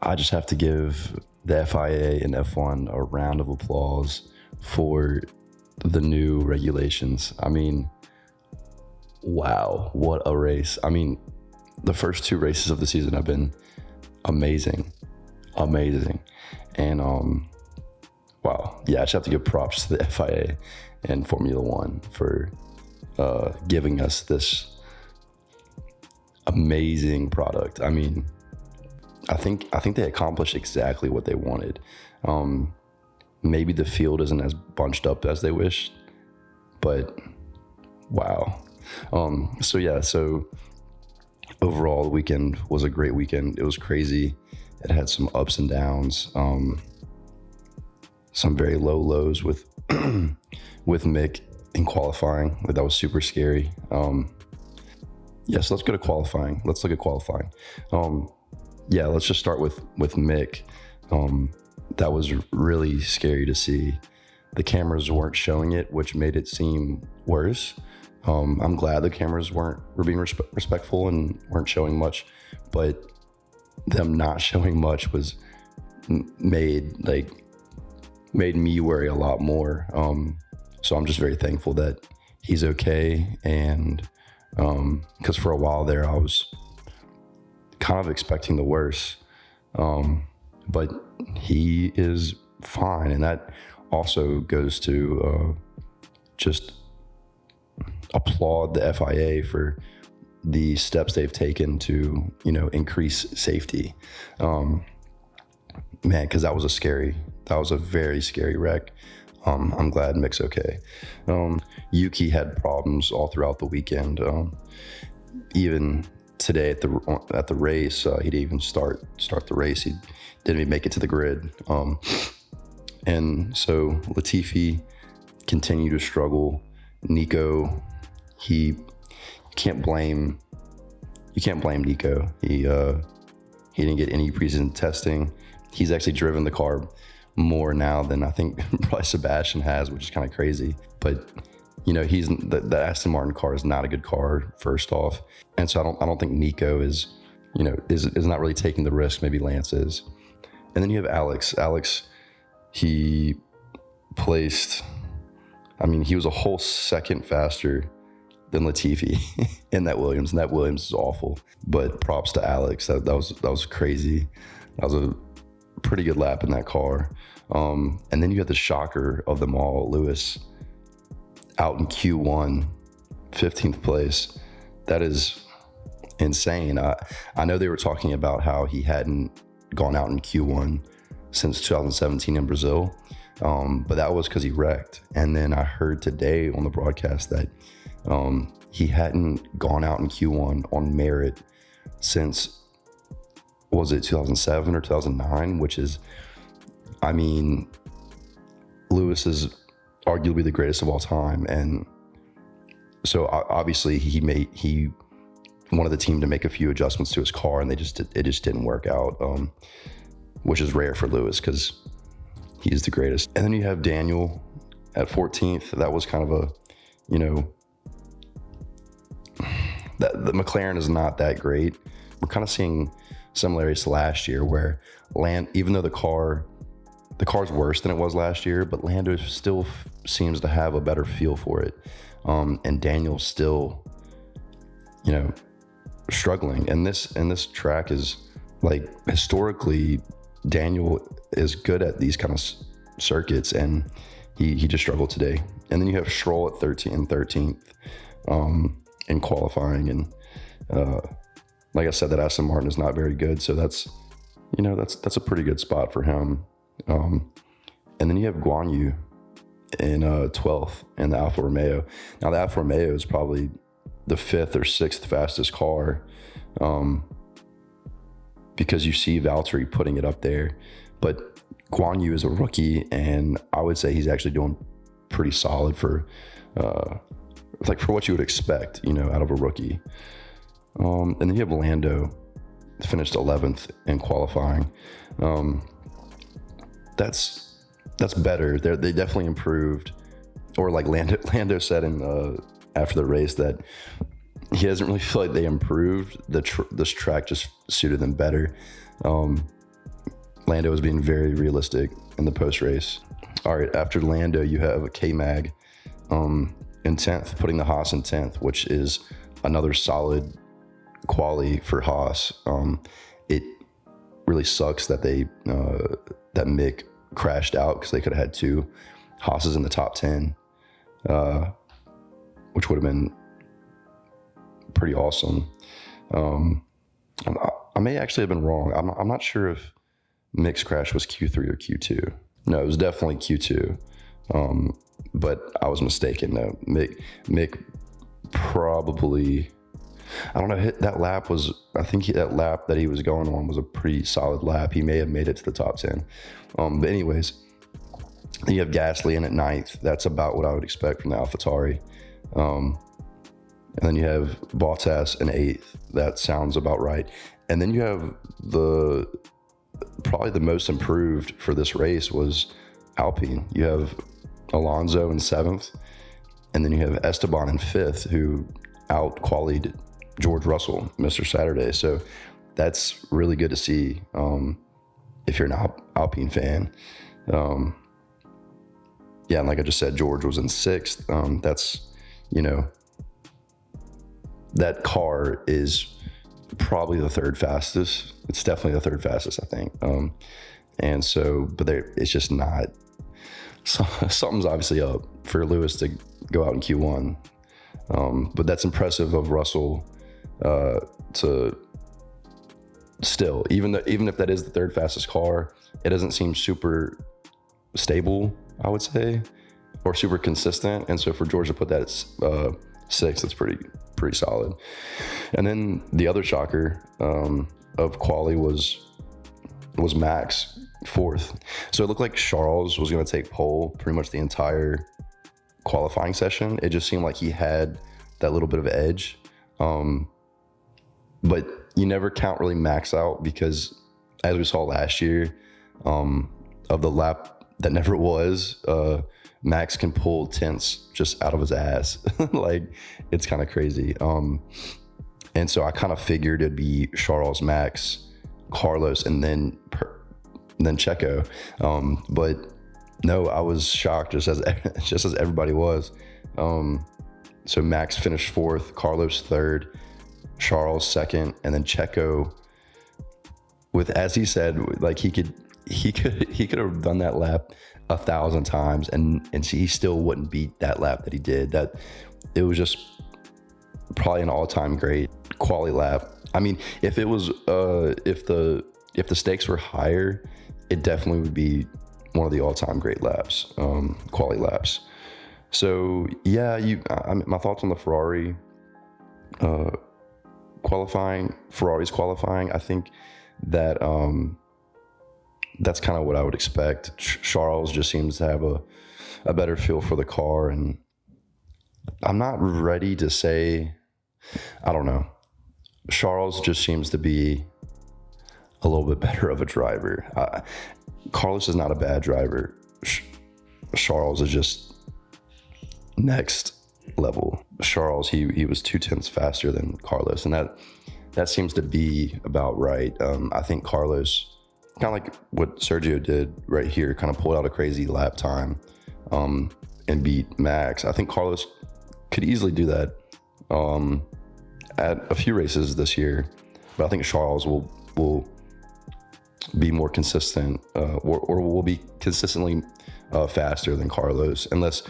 I just have to give the FIA and F1 a round of applause for the new regulations. I mean, wow, what a race. I mean, the first two races of the season have been amazing. And wow, yeah, I just have to give props to the FIA and Formula One for giving us this amazing product. I mean, I think they accomplished exactly what they wanted. Maybe the field isn't as bunched up as they wished, but wow. So overall, the weekend was a great weekend. It was crazy. It had some ups and downs, some very low lows with with Mick in qualifying. That was super scary. So let's go to qualifying. Let's look at qualifying. Let's just start with Mick. That was really scary to see. The cameras weren't showing it, which made it seem worse. I'm glad the cameras were being respectful and weren't showing much, but them not showing much was made me worry a lot more. So I'm just very thankful that he's okay, and because for a while there I was kind of expecting the worst, but he is fine, and that also goes to just applaud the FIA for the steps they've taken to increase safety, because that was a very scary wreck. I'm glad Mick's okay. Yuki had problems all throughout the weekend. Even today at the race, he didn't even start the race. He didn't even make it to the grid. And so Latifi continued to struggle. Nico, you can't blame Nico. He didn't get any preseason testing. He's actually driven the car more now than I think probably Sebastian has, which is kind of crazy. But he's the Aston Martin car is not a good car, first off, and so I don't think Nico is not really taking the risk maybe Lance is. And then you have Alex. He placed, he was a whole second faster than Latifi in that Williams, and that Williams is awful. But props to Alex. That was crazy. That was a pretty good lap in that car. And then you had the shocker of them all, Lewis, out in Q1, 15th place. That is insane. I know they were talking about how he hadn't gone out in Q1 since 2017 in Brazil, but that was because he wrecked. And then I heard today on the broadcast that he hadn't gone out in Q1 on merit since, was it 2007 or 2009, which is, Lewis is arguably the greatest of all time. And so obviously he wanted the team to make a few adjustments to his car, and it just didn't work out, which is rare for Lewis because he's the greatest. And then you have Daniel at 14th. That was kind of that the McLaren is not that great. We're kind of seeing similarities to last year, where even though the car's worse than it was last year, but Lando still seems to have a better feel for it. And Daniel's still, struggling. And this track is historically, Daniel is good at these kind of circuits, and he just struggled today. And then you have Stroll at 13th in qualifying. And like I said, that Aston Martin is not very good. So that's a pretty good spot for him. And then you have Guan Yu in 12th in the Alfa Romeo. Now the Alfa Romeo is probably the 5th or 6th fastest car, because you see Valtteri putting it up there. But Guan Yu is a rookie, and I would say he's actually doing pretty solid for what you would expect, out of a rookie. And then you have Lando finished 11th in qualifying. That's better. They definitely improved. Or like Lando said after the race that he doesn't really feel like they improved. This track just suited them better. Lando was being very realistic in the post race. All right, after Lando, you have a K-Mag in 10th, putting the Haas in 10th, which is another solid quali for Haas. It really sucks that that Mick crashed out, because they could have had 2 Haas's in the top 10, which would have been pretty awesome. I may actually have been wrong. I'm not sure if Mick's crash was Q3 or Q2. No, it was definitely Q2. But I was mistaken. No, Mick probably, I don't know, that lap was, I think that lap that he was going on was a pretty solid lap. He may have made it to the top 10. But anyways, you have Gasly in at 9th. That's about what I would expect from the AlphaTauri. And then you have Bottas in 8th. That sounds about right. And then you have probably the most improved for this race was Alpine. You have Alonso in 7th, and then you have Esteban in 5th, who out-qualied George Russell, Mr. Saturday. So that's really good to see if you're an Alpine fan. Yeah, and like I just said, George was in 6th. That's, that car is probably the 3rd fastest. It's definitely the 3rd fastest, I think. And so, but it's just not, something's obviously up for Lewis to go out in Q1. But that's impressive of Russell to still, even if that is the 3rd fastest car, it doesn't seem super stable, I would say, or super consistent. And so for George to put that at 6th, that's pretty solid. And then the other shocker of quali was Max 4th. So it looked like Charles was going to take pole pretty much the entire qualifying session. It just seemed like he had that little bit of edge. But you never count really Max out, because as we saw last year, of the lap that never was, Max can pull tenths just out of his ass. Like, it's kind of crazy. And so I kind of figured it'd be Charles, Max, Carlos, and then Checo. But no, I was shocked, just as everybody was. So Max finished 4th, Carlos 3rd, Charles 2nd, and then Checo, with, as he said, like he could have done that lap 1,000 times and he still wouldn't beat that lap that he did. That it was just probably an all-time great quali lap. I mean, if it was if the stakes were higher, it definitely would be one of the all-time great laps, quali laps. So yeah, my thoughts on the Ferrari Ferrari's qualifying. I think that that's kind of what I would expect. Charles just seems to have a better feel for the car, and I'm not ready to say, I don't know. Charles just seems to be a little bit better of a driver. Carlos is not a bad driver. Charles is just next level. Charles, he was 0.2 faster than Carlos, and that seems to be about right. I think Carlos, kind of like what Sergio did right here, kind of pulled out a crazy lap time and beat Max. I think Carlos could easily do that at a few races this year, but I think Charles will be more consistent or will be consistently faster than Carlos, unless,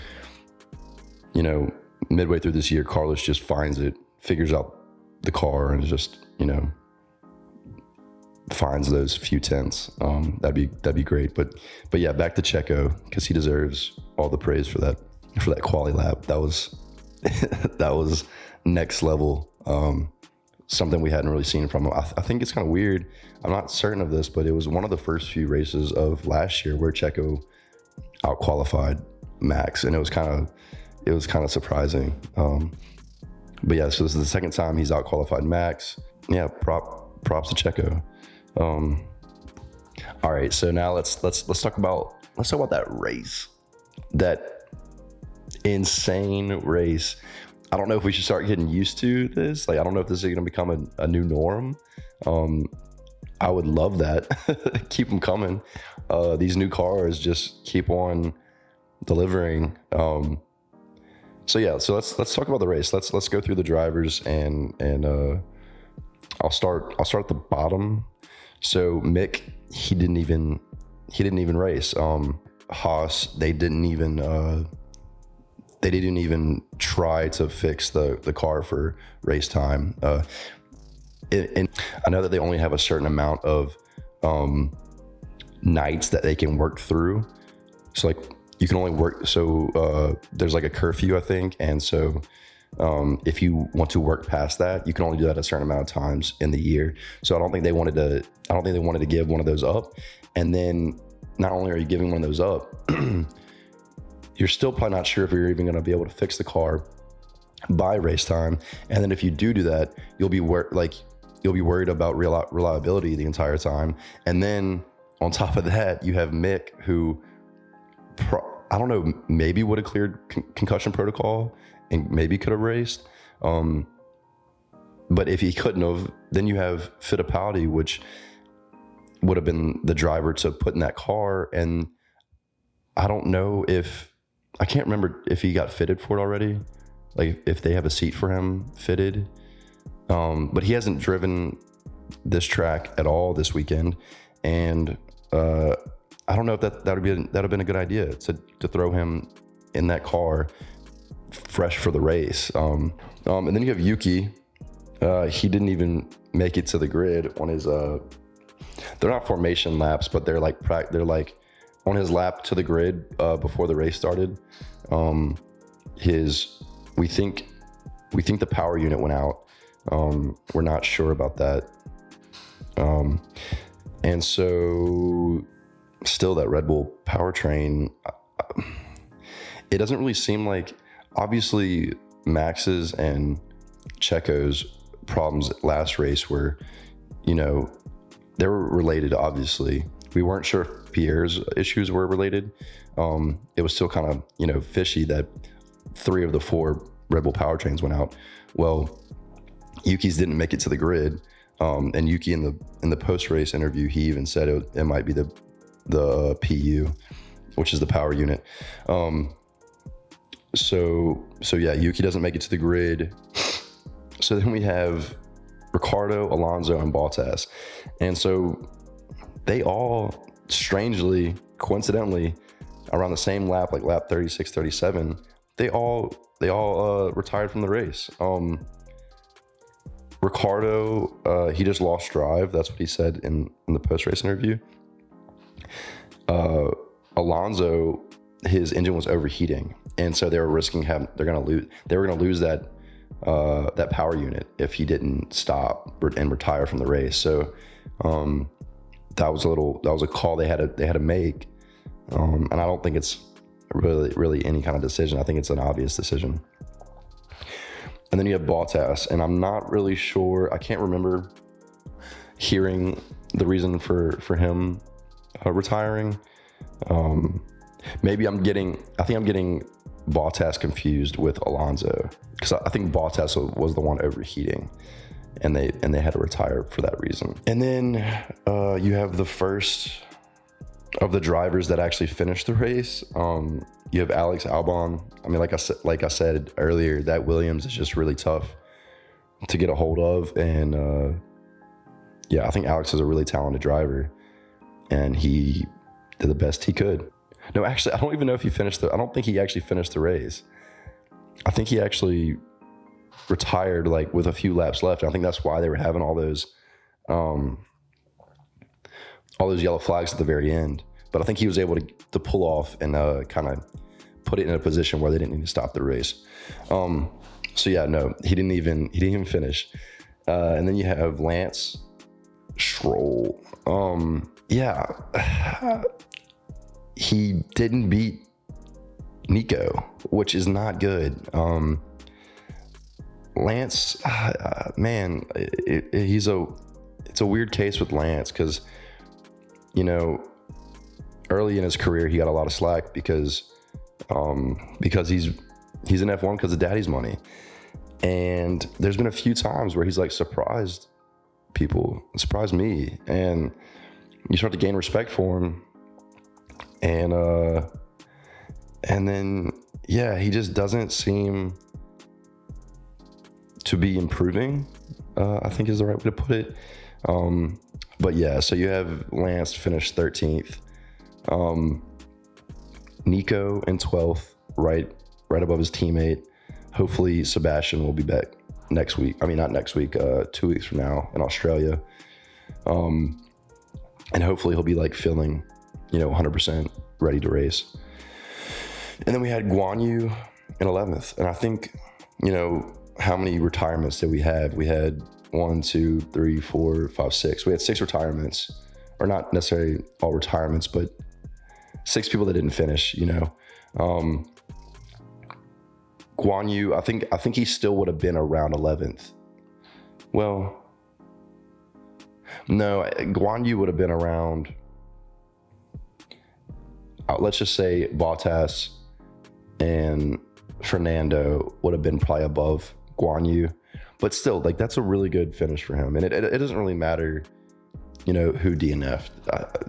midway through this year, Carlos just finds it, figures out the car, and just, finds those few tenths. That'd be great. But yeah, back to Checo, because he deserves all the praise for that quali lap. That was next level. Something we hadn't really seen from him. I think it's kind of weird. I'm not certain of this, but it was one of the first few races of last year where Checo out-qualified Max, and it was kind of surprising. But yeah, so this is the second time he's out-qualified Max. Yeah, props to Checo. All right, so now let's talk about that race, that insane race. I don't know if we should start getting used to this. Like, I don't know if this is going to become a new norm. I would love that. Keep them coming. These new cars just keep on delivering. So let's talk about the race. Let's go through the drivers and I'll start at the bottom. So Mick, he didn't even race. Haas, they didn't even try to fix the car for race time. And I know that they only have a certain amount of nights that they can work through. So like you can only work, so there's like a curfew, I think, and so if you want to work past that, you can only do that a certain amount of times in the year. So I don't think they wanted to give one of those up. And then not only are you giving one of those up, you're still probably not sure if you're even going to be able to fix the car by race time. And then if you do that, you'll be worried about reliability the entire time. And then on top of that, you have Mick, who I don't know, maybe would have cleared concussion protocol and maybe could have raced. But if he couldn't have, then you have Fittipaldi, which would have been the driver to put in that car. And I don't know I can't remember if he got fitted for it already, like if they have a seat for him fitted. But he hasn't driven this track at all this weekend. And I don't know if that would have been a good idea to throw him in that car fresh for the race. And then you have Yuki. He didn't even make it to the grid on his they're not formation laps, but they're like on his lap to the grid before the race started. We think the power unit went out. We're not sure about that. And so still that Red Bull powertrain, it doesn't really seem like, obviously Max's and Checo's problems last race were, they were related, obviously. We weren't sure if Pierre's issues were related. It was still kind of, fishy that 3 of the 4 Red Bull powertrains went out. Well, Yuki's didn't make it to the grid. And Yuki in the post-race interview, he even said it might be the PU, which is the power unit. So yeah, Yuki doesn't make it to the grid. So then we have Ricciardo, Alonso, and Bottas. And so they all strangely, coincidentally, around the same lap, like lap 36, 37, they all retired from the race. Ricciardo, he just lost drive. That's what he said in the post-race interview. Alonso, his engine was overheating, and so they were risking they were going to lose that power unit if he didn't stop and retire from the race. So that was a call they had to make, and I don't think it's really any kind of decision. I think it's an obvious decision. And then you have Bottas, and I'm not really sure. I can't remember hearing the reason for him retiring. Maybe I'm getting Bottas confused with Alonso, because I think Bottas was the one overheating, and they had to retire for that reason. And then you have the first of the drivers that actually finished the race. You have Alex Albon. I mean, like I said earlier, that Williams is just really tough to get a hold of, and I think Alex is a really talented driver, and he did the best he could. No, actually, I don't even know if I don't think he actually finished the race. I think he actually retired like with a few laps left. I think that's why they were having all those yellow flags at the very end. But I think he was able to pull off and kind of put it in a position where they didn't need to stop the race. So yeah, no, he didn't even finish. And then you have Lance Stroll. He didn't beat Nico, which is not good. Lance, man, he's a it's a weird case with Lance because, you know, early in his career, he got a lot of slack because he's in F1 because of daddy's money. And there's been a few times where he's like surprised people, surprised me. And you start to gain respect for him. And then, yeah, he just doesn't seem to be improving, I think is the right way to put it. But yeah, so you have Lance finish 13th. Nico in 12th, right above his teammate. Hopefully Sebastian will be back next week. I mean, not next week, 2 weeks from now in Australia. And hopefully he'll be like feeling, 100% ready to race. And then we had Guan Yu in 11th. And I think, how many retirements did we have? We had 1, 2, 3, 4, 5, 6. We had 6 retirements, or not necessarily all retirements, but 6 people that didn't finish, Guan Yu, I think he still would have been around 11th. Well, no, Guan Yu would have been around, let's just say Bottas and Fernando would have been probably above Guan Yu. But still, like, that's a really good finish for him. And it doesn't really matter, who DNF'd.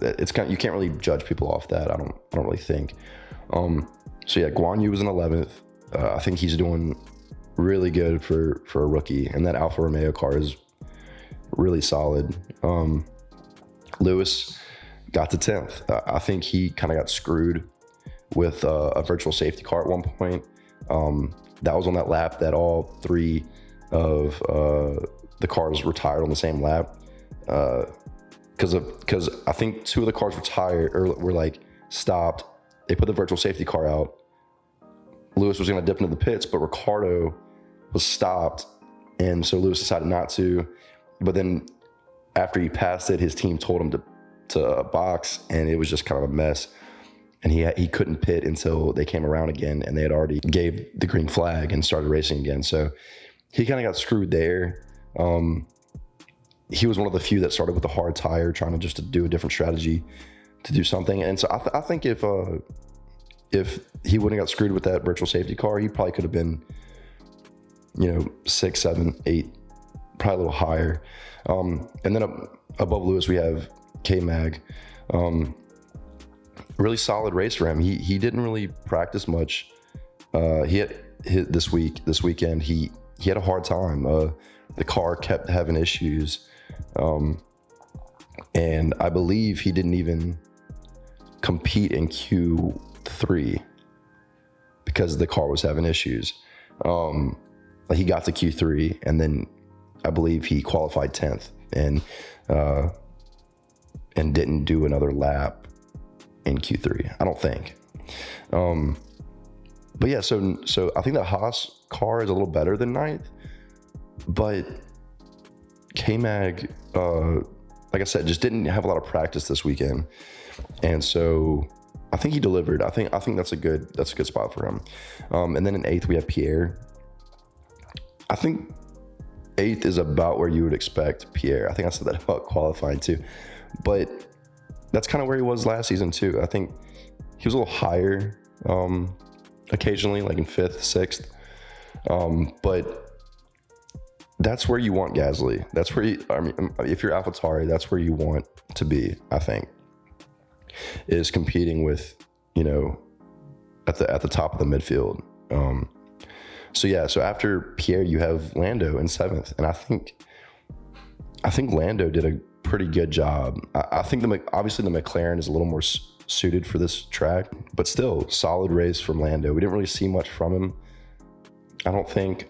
It's kind of, you can't really judge people off that. I don't really think. So yeah, Guan Yu was in 11th. I think he's doing really good for a rookie, and that Alfa Romeo car is really solid. Lewis got to 10th. I think he kind of got screwed with a virtual safety car at one point. That was on that lap that all 3 of the cars retired on the same lap. Because I think 2 of the cars retired or were like stopped. They put the virtual safety car out. Lewis was going to dip into the pits, but Ricardo was stopped, and so Lewis decided not to. But then after he passed it, his team told him to box, and it was just kind of a mess. And he couldn't pit until they came around again, and they had already gave the green flag and started racing again. So he kind of got screwed there. He was one of the few that started with a hard tire, trying to just do a different strategy to do something. And so I think if he wouldn't have got screwed with that virtual safety car, he probably could have been, 6, 7, 8, probably a little higher. And then above Lewis, we have K-Mag. Really solid race for him. He didn't really practice much. He had this weekend. He had a hard time. The car kept having issues. And I believe he didn't even compete in Q3 because the car was having issues. He got to Q3, and then I believe he qualified 10th and didn't do another lap in Q3. I don't think. But yeah, so I think the Haas car is a little better than 9th, but K-Mag, like I said, just didn't have a lot of practice this weekend, and so I think he delivered. I think that's a good spot for him. And then in 8th we have Pierre. I think 8th is about where you would expect Pierre. I think I said that about qualifying too, but that's kind of where he was last season too. I think he was a little higher occasionally, like in 5th, 6th, but that's where you want Gasly. That's where if you're AlphaTauri, that's where you want to be, I think, is competing with, at the top of the midfield. So after Pierre, you have Lando in 7th, and I think Lando did a pretty good job. I think obviously the McLaren is a little more suited for this track, but still solid race from Lando. We didn't really see much from him. I don't think.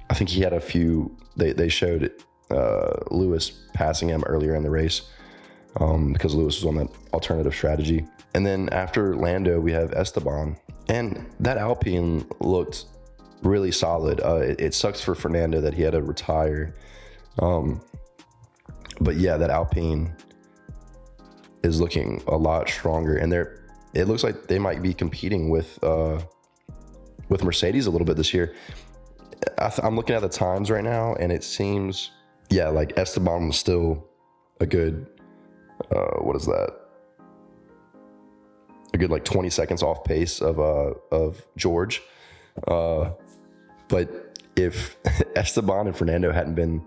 I think he had a few. They showed Lewis passing him earlier in the race because Lewis was on that alternative strategy. And then after Lando, we have Esteban, and that Alpine looked really solid. It sucks for Fernando that he had to retire. But yeah, that Alpine is looking a lot stronger, and it looks like they might be competing with Mercedes a little bit this year. I'm looking at the times right now, and it seems yeah, like Esteban was still a good, what is that? A good like 20 seconds off pace of George. But if Esteban and Fernando hadn't been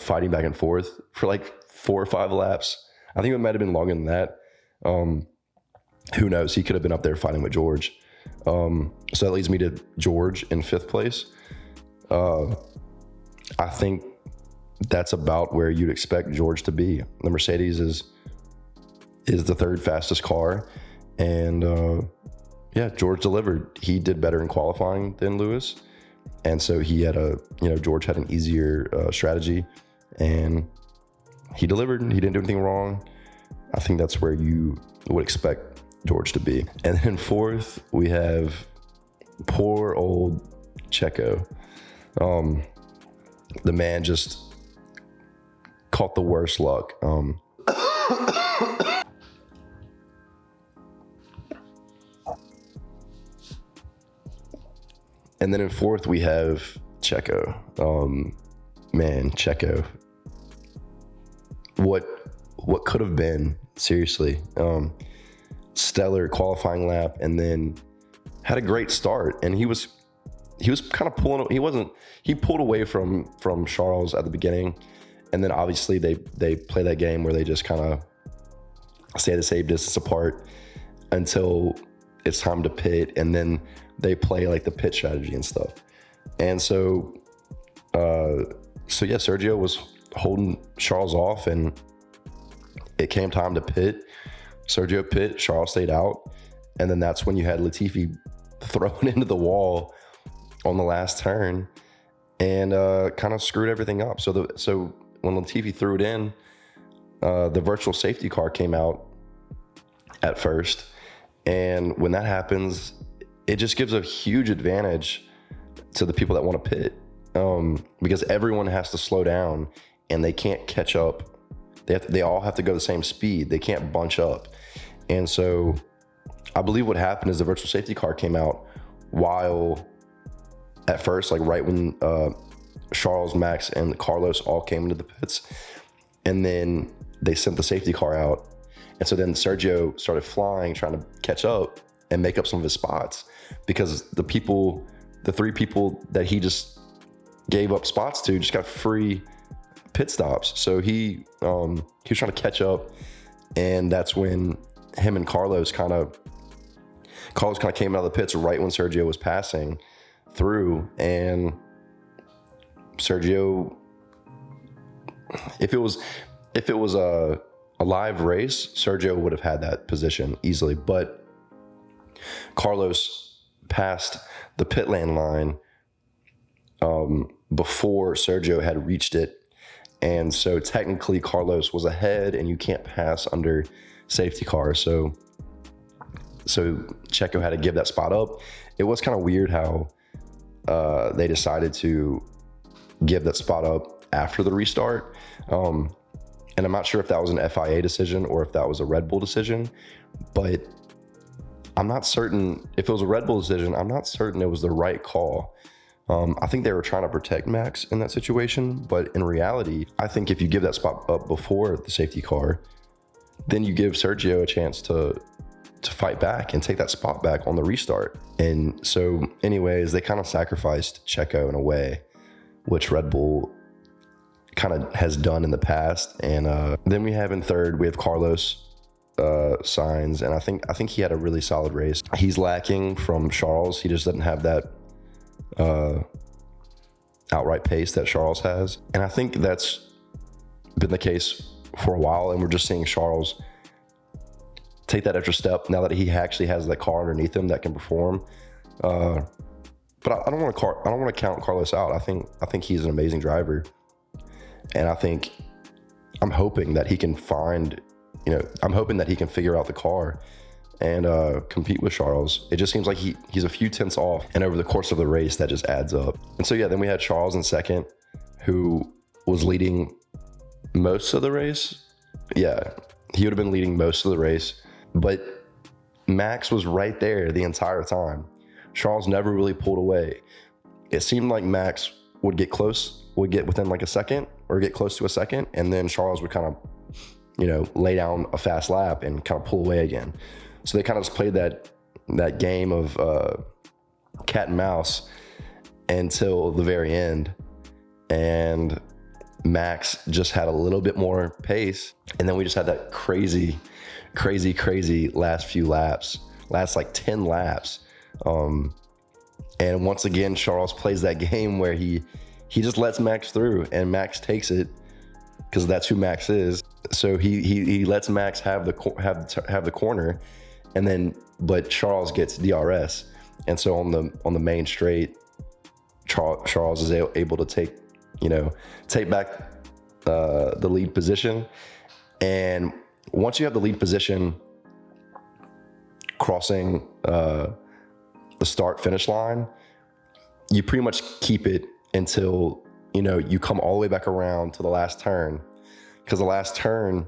fighting back and forth for like 4 or 5 laps, I think it might have been longer than that. Who knows? He could have been up there fighting with George. So that leads me to George in 5th place. I think that's about where you'd expect George to be. The Mercedes is the 3rd fastest car, and yeah, George delivered. He did better in qualifying than Lewis, and so he had George had an easier strategy, and he delivered. He didn't do anything wrong. I think that's where you would expect George to be. And then 4th, we have poor old Checo. The man just caught the worst luck. And then in 4th, we have Checo. Man, Checo. What could have been, seriously. Stellar qualifying lap, and then had a great start. And he was kind of pulling. He pulled away from Charles at the beginning, and then obviously they play that game where they just kind of stay the same distance apart until it's time to pit, and then they play like the pit strategy and stuff. And so yeah, Sergio was holding Charles off, and it came time to pit. Sergio pit, Charles stayed out, and then that's when you had Latifi thrown into the wall on the last turn and kind of screwed everything up. So when Latifi threw it in, the virtual safety car came out at first, and when that happens, it just gives a huge advantage to the people that want to pit, because everyone has to slow down and they can't catch up. They all have to go the same speed. They can't bunch up. And so I believe what happened is the virtual safety car came out while at first, like right when Charles, Max, and Carlos all came into the pits, and then they sent the safety car out. And so then Sergio started flying, trying to catch up and make up some of his spots, because the 3 people that he just gave up spots to just got free pit stops. So he was trying to catch up, and that's when him and Carlos kind of came out of the pits right when Sergio was passing through. And Sergio, if it was a live race, Sergio would have had that position easily, but Carlos passed the pit lane line before Sergio had reached it. And so technically Carlos was ahead, and you can't pass under safety car. So Checo had to give that spot up. It was kind of weird how they decided to give that spot up after the restart. And I'm not sure if that was an FIA decision or if that was a Red Bull decision, but I'm not certain. If it was a Red Bull decision, I'm not certain it was the right call. I think they were trying to protect Max in that situation, but in reality, I think if you give that spot up before the safety car, then you give Sergio a chance to fight back and take that spot back on the restart. And so anyways, they kind of sacrificed Checo in a way, which Red Bull kind of has done in the past. And then we have in 3rd, we have Carlos Sainz, and I think he had a really solid race. He's lacking from Charles. He just doesn't have that outright pace that Charles has, and I think that's been the case for a while, and we're just seeing Charles take that extra step now that he actually has that car underneath him that can perform. But I don't want to count Carlos out. I think he's an amazing driver, and I'm hoping that he can figure out the car and compete with Charles. It just seems like he's a few tenths off, and over the course of the race, that just adds up. And so yeah, then we had Charles in 2nd, who was leading most of the race. Yeah, he would have been leading most of the race, but Max was right there the entire time. Charles never really pulled away. It seemed like Max would get close would get within like a second or get close to a second, and then Charles would kind of, lay down a fast lap and kind of pull away again. So they kind of just played that game of cat and mouse until the very end. And Max just had a little bit more pace. And then we just had that crazy last few laps, last like 10 laps. And once again, Charles plays that game where he just lets Max through, and Max takes it because that's who Max is. So he lets Max have the corner, and then but Charles gets DRS, and so on the main straight, Charles is able to take back the lead position. And once you have the lead position, crossing the start finish line, you pretty much keep it until you come all the way back around to the last turn, because the last turn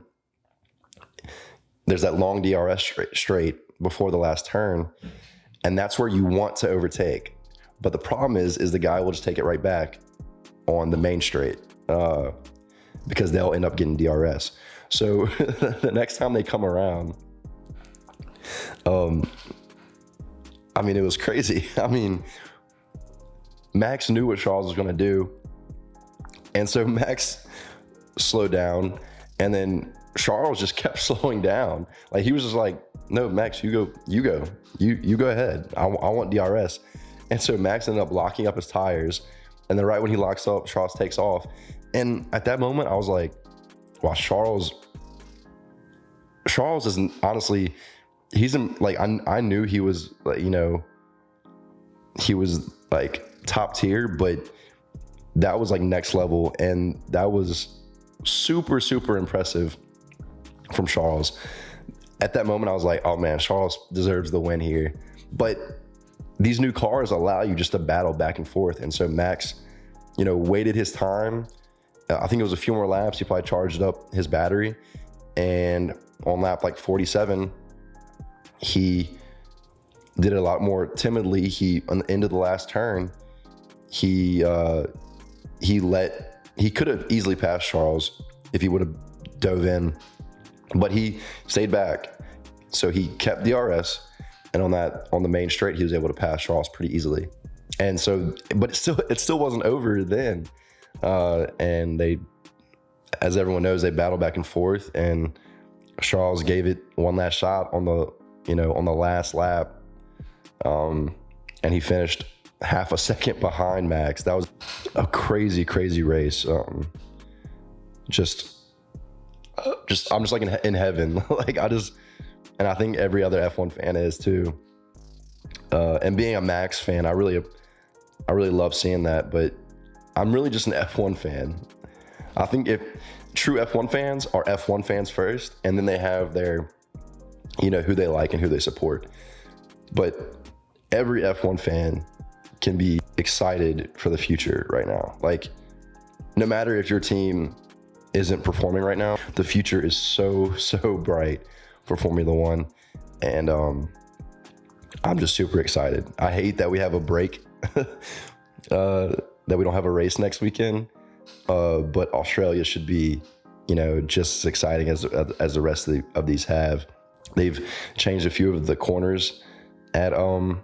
there's that long DRS straight before the last turn, and that's where you want to overtake. But the problem is the guy will just take it right back on the main straight because they'll end up getting DRS. So the next time they come around, it was crazy. Max knew what Charles was going to do. And so Max slowed down, and then Charles just kept slowing down. Like, he was just like, no, Max, you go ahead. I want DRS. And so Max ended up locking up his tires. And then right when he locks up, Charles takes off. And at that moment, I was like, wow, Charles isn't, honestly, he's in, like, I knew he was, like, he was like top tier, but that was like next level. And that was super, super impressive from Charles. At that moment, I was like, oh man, Charles deserves the win here. But these new cars allow you just to battle back and forth. And so Max, waited his time. I think it was a few more laps. He probably charged up his battery. And on lap like 47, he did it a lot more timidly. On the end of the last turn, he could have easily passed Charles if he would have dove in, but he stayed back. So he kept DRS, and on the main straight, he was able to pass Charles pretty easily. And so, but it still wasn't over then. And they, as everyone knows, they battled back and forth, and Charles gave it one last shot on the last lap. And he finished half a second behind Max. That was a crazy, crazy race. I'm just like in heaven. And I think every other F1 fan is too. And being a Max fan, I really love seeing that, but I'm really just an F1 fan. I think if true F1 fans are F1 fans first, and then they have their, who they like and who they support. But every F1 fan can be excited for the future right now. Like, no matter if your team isn't performing right now, the future is so, so bright for Formula One. And I'm just super excited. I hate that we have a break, that we don't have a race next weekend. But Australia should be, just as exciting as the rest of these have. They've changed a few of the corners in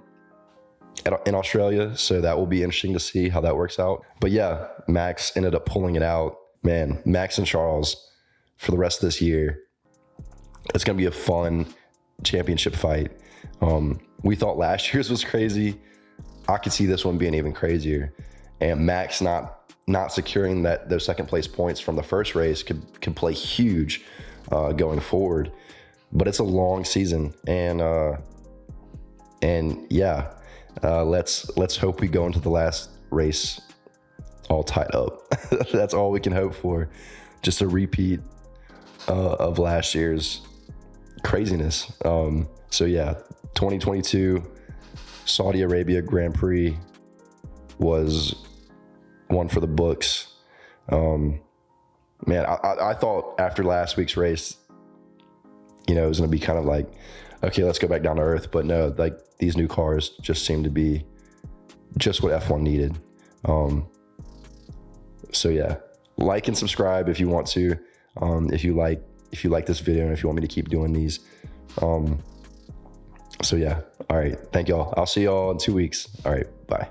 Australia, so that will be interesting to see how that works out. But yeah, Max ended up pulling it out. Man, Max and Charles for the rest of this year, it's gonna be a fun championship fight. We thought last year's was crazy. I could see this one being even crazier. And Max not securing those second place points from the first race could play huge going forward. But it's a long season, and yeah, let's hope we go into the last race all tied up. That's all we can hope for, just a repeat of last year's craziness. So yeah, 2022 Saudi Arabia Grand Prix was one for the books. Man, I thought after last week's race, it was going to be kind of like, okay, let's go back down to earth. But no, like, these new cars just seem to be just what F1 needed. So yeah, like and subscribe if you want to. If you like this video and if you want me to keep doing these. So yeah, all right, thank y'all. I'll see y'all in 2 weeks. All right, bye.